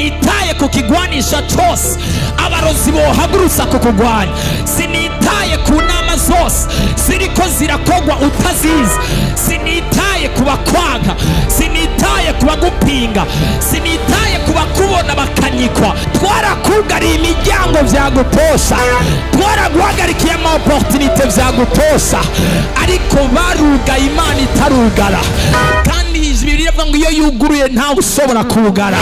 sinitaye ku kigwanisha cyose abarozi bohagurutsa kukugwanya, sinitaye ku nama zose ziriko zirakogwa utazizi, sinitaye ku bakwanga, sinitaye ku bagupinga, sinitaye ku bakubona bakanyikwa. Twarakugariye imiryango vyagutosha, twaraguhagarikiye ama opportunité vyagutosha, ariko barugaye Imana itarugara. Kandi Bibiliya ivuga ngo iyo yuguruye ntawe ushobora kugara.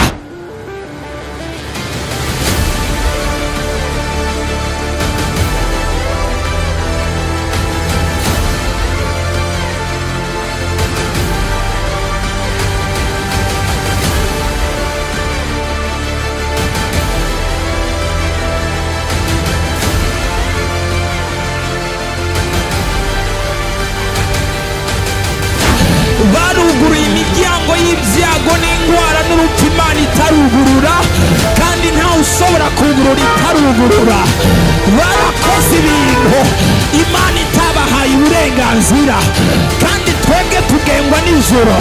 Baruguruye imiryango y'ibyago n'indwara n'urupfu Imana itarugurura, kandi ntawe ushobora kugurura itarugurura. Barakoze ibintu Imana itabahaye uburenganzira, kandi twebwe tugengwa n'ijoro.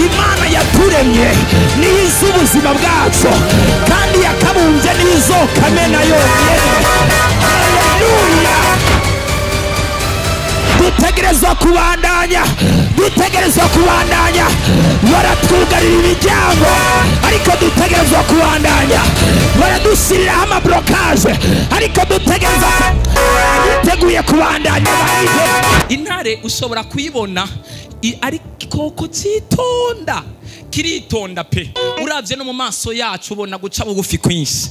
Imana yaturemye niyo izi ubuzima bwacu, kandi yakabumbye niyo izokamena yonyine. Haleluya! Dutegerezwa kubandanya, dutegerezwa kubandanya. Baratwugarira imiryango, ariko dutegerezwa kubandanya. Baradushyiriraho amablokaje, ariko duteguye kubandanya. Intare ushobora kuyibona ari koko cyitonda, kiritonda pe. Uravye no mu maso yacu ubona guca bugufi kwinshi,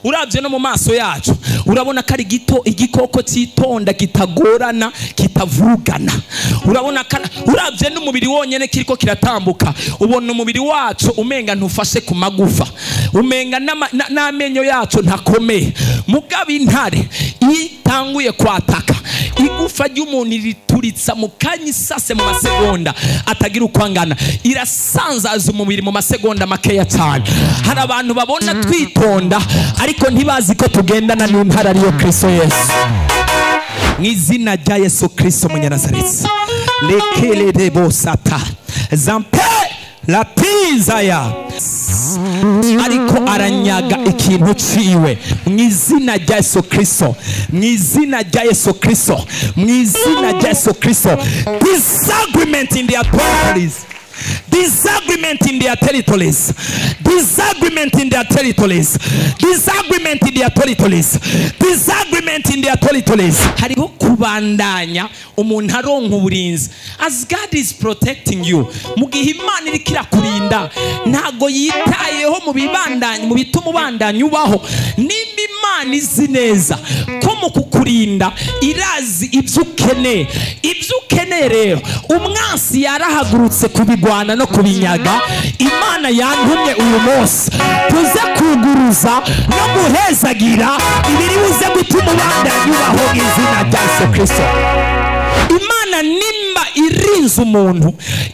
uravye no mu maso yacu urabona kari gito, igikoko cyitonda kitagorana kitavugana. Urabona uravye n'umubiri wonyene kiriko kiratambuka, ubona umubiri wacu umenga ntufashe ku magufa, umenga n'amenyo yacu ntakomeye. Mugabo intare itanguye kwataka, igufa ry'umuntu rituritsa mu kanyisase mu masegonda atagira ukwangana, irasanzaza umubiri mu masegonda makeya cyane. Hari abantu babona twitonda ariko ntibazi ko tugendana n'intare ariyo Kristo Yesu. Mw'izina rya Yesu Kristo Munyanazareti, lekele debo sata zampe la pizaya, ariko aranyaga ikintu ciwe mw'izina rya Yesu Kristo, mw'izina rya Yesu Kristo, mw'izina rya Yesu Kristo. Disagreement in their territories, disagreement in their territories, disagreement in their territories, disagreement in their territories, disagreement in their territories. Hariho kubandanya umuntu aronka uburinzi. As God is protecting you, mu gihe Imana iriko irakurinda, ntago yitayeho mu bibandanya, mu bituma ubandanya ubaho. Nimba Imana izi neza ko mu kukurinda irazi ibyo ukeneye, ibyo ukeneye rero umwansi yarahagurutse kubigwana no kubinyaga. Imana yantumye uyu munsi tuze kuguruza no guhezagira ibiri buze gutuma ubandanya ubaho mw'izina rya Yesu Kristo. Imana nimba irinze umuntu,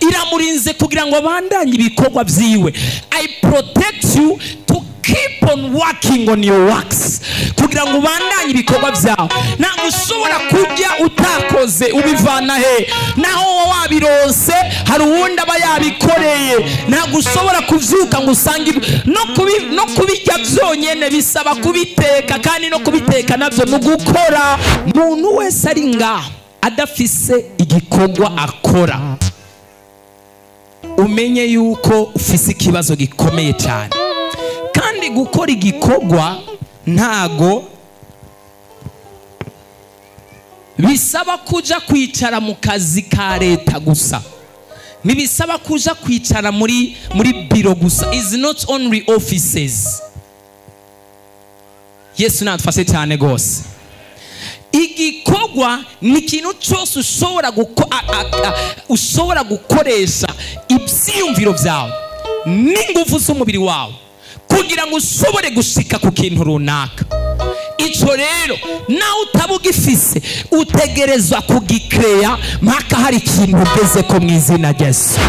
iramurinze kugira ngo abandanye ibikorwa byiwe. I protect you to keep on working on your works, kugira ngo ubandanye ibikorwa byawe. Ntabwo ushobora kujya utakoze ubivana he, naho wabironse hari uwundi aba yabikoreye. Ntabwo ushobora kuvyuka ngo usange no kubijya byonyene bisaba kubiteka, kandi no kubiteka navyo no gukora. Umuntu wese ari ngaho adafise igikorwa akora, umenye yuko ufise ikibazo gikomeye cyane. Kandi gukora igikorwa ntago bisaba kuja kwicara mu kazi ka leta gusa, ntibisaba kuja kwicara muri biro gusa. Is not only offices. Yesu natufashe cyane gose. Igikorwa ni ikintu cyose ushobora gukoresha ibyiyumviro byawe n'ingufu z'umubiri wawe kugira ngo ushobore gushika ku kintu runaka. Ico rero nawe utabugifise utegerezwa kugikreya mpaka hari ikintu ugeze ko mw'izina rya Yesu.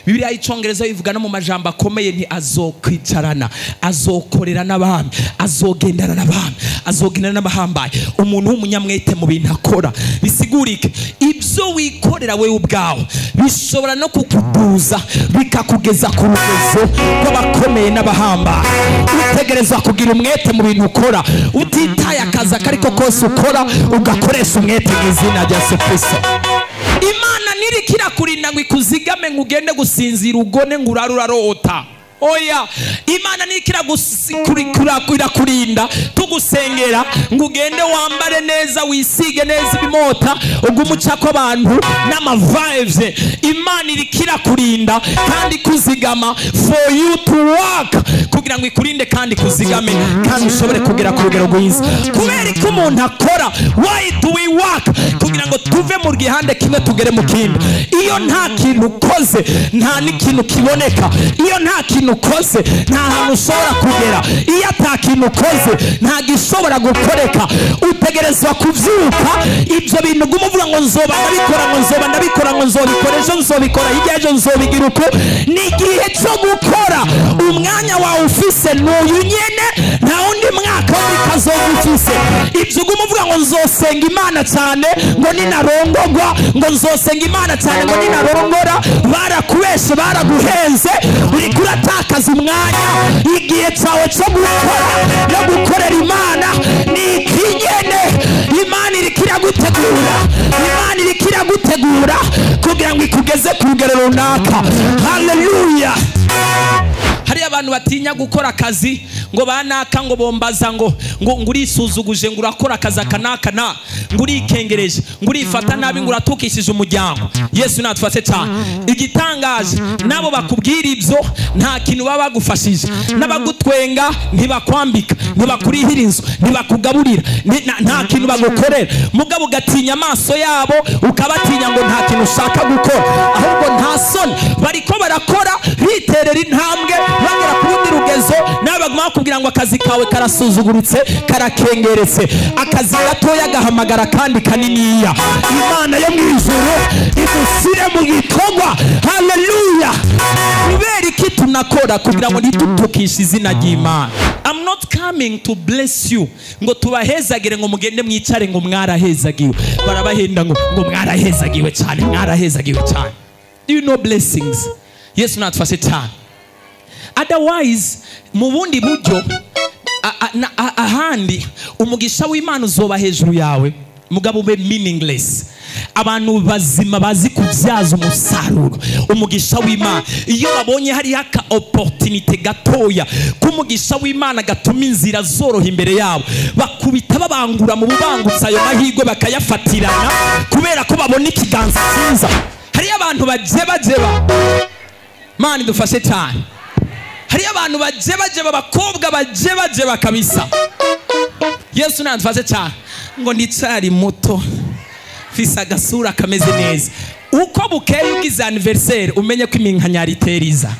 Bibiliya y'Icongereza bivuga no mu majambo akomeye nti azokwicarana, azokorera n'abami, azogendana n'abami, azogendana n'abahambaye. Umuntu w'umunyamwete mu bintu akora, bisigurike ibyo wikorera wewe ubwawe bishobora no kukuduza bikakugeza ku rugezo rw'abakomeye n'abahambaye. Utegerezwa kugira umwete mu bintu ukora, utitaye akazi akariko kose ukora, ugakoresha umwete mu izina rya Yesu Kristo. Imana nirikira kurinda ngo ikuzigame ngo ugende gusinzira ugone ngo urarota. Oya, Imana nikira kurinda tugusengera ngo ugende wambare neza, wisige neza ibimota, ugumuca ko abantu n'amavives. Imana irikira kurinda kandi kuzigama for you to work, kugira ngo ikurinde kandi kuzigame kandi ushobore kugera ku rugero rwiza. Kubera ko umuntu akora, why do we work? Kugira ngo tuve mu gihande kimwe tugere mu kindi. Iyo nta kintu ukoze nta n'ikintu kiboneka. Iyo nta kintu ukoze nta hantu ushobora kugera. Iyo ata kintu ukoze nta gishobora gukoreka. Utegerezwa kuvyuka ibyo bintu gumuvuga ngo nzoba ndabikora ngo nzobikora ejo nzobikora hirya ejo nzobigira uko. Ni igihe cyo gukora. Umwanya wawe ufise n'uyu nyene, nta undi mwaka muri kazogufise. Ibyo gumuvuga ngo nzosenga Imana cyane ngo ninarongorwa, ngo nzosenga Imana cyane ngo ninarongora, barakubeshe baraguhenze, uri kuratakaza umwanya. Igihe cyawe cyo gukora no gukorera Imana ni ikinyene. Imana irikira gutegura, Imana irikira gutegura kugira ngo ikugeze ku rugero runaka. Haleluya. Hari abantu batinya gukora akazi ngo banaka ngo bombaza ngo urisuzuguje ngo urakora akazi akanaka na ngo urikengereje ngo urifata nabi ngo uratukishije umuryango. Yesu natufate cyane. Igitangaje nabo bakubwira ibyo nta kintu baba bagufashije. N'abagutwenga ntibakwambika, ntibakurihira inzu, ntibakugaburira, nta kintu bagukorera. Mugabo ugatinya amaso yabo, ukabatinya ngo nta kintu ushaka gukora. Ahubwo nta soni bariko barakora, biterera intambwe bagera ku rundi rugezo. N'abaguma kugira ngo akazi kawe karasuzugurutse, karakengeretse, akazi gatoya gahamagara kandi kaniniya. Imana yo mu ijuru idusire mu gikorwa. Haleluya. Kubera iki tunakora kugira ngo ntitutukishe izina ry'Imana. I'm not coming to bless you ngo tubahezagire ngo mugende mwicare ngo mwarahezagiwe. Barabahenda ngo mwarahezagiwe cyane, mwarahezagiwe cyane. Do you know blessings? Yesu natufashe cyane. Otherwise mu bundi buryo ahandi umugisha w'Imana uzoba hejuru yawe, mugabo ube meaningless. Abantu bazima bazi kubyaza umusaruro umugisha w'Imana. Iyo babonye hari aka opportunity gatoya kumugisha w'Imana gatuma inzira zoroha imbere yabo, bakubita babangura mu bubangutsa ayo mahirwe bakayafatirana kubera ko babona ikiganza cyiza. Hari abantu bajeba Mani dufashe cyane. Hari abantu bajeba bakobwa bajeba kabisa. Yesu natufashe cyane ngo nditsari muto fisa gasura kameze neza. Uko bukeye ugize anniversaire umenye ko iminkanyari teriza.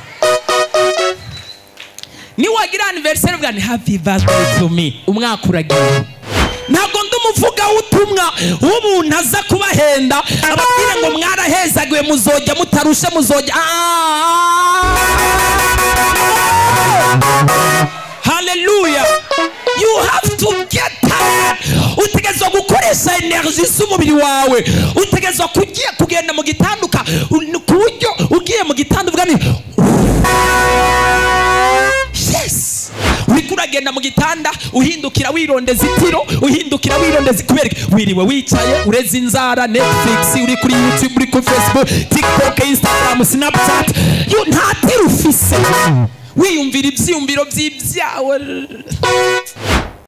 Ni wagira anniversaire bwa ni happy birthday to me, umwaka uragiye. Ntabwo ndumuvuga utumwa umuntu aza kubahenda ababwira ngo mwarahezagiwe muzojya mutarushe muzojya. Hallelujah. You have to get tired. Utegezwa gukoresha energy z'umubiri wawe. Utegezwa kugenda mu gitanduka kuburyo ugiye mu gitandu bwa ni yes. Uragenda mu gitanda uhindukira wirondeza itiro, uhindukira wirondeza kubera wiriwe wicaye ureze inzara, Netflix, uri kuri YouTube, uri kuri Facebook, TikTok, Instagram, Snapchat. You nta tiro ufise. Wiyumvira ibyiyumviro by'ibyawe.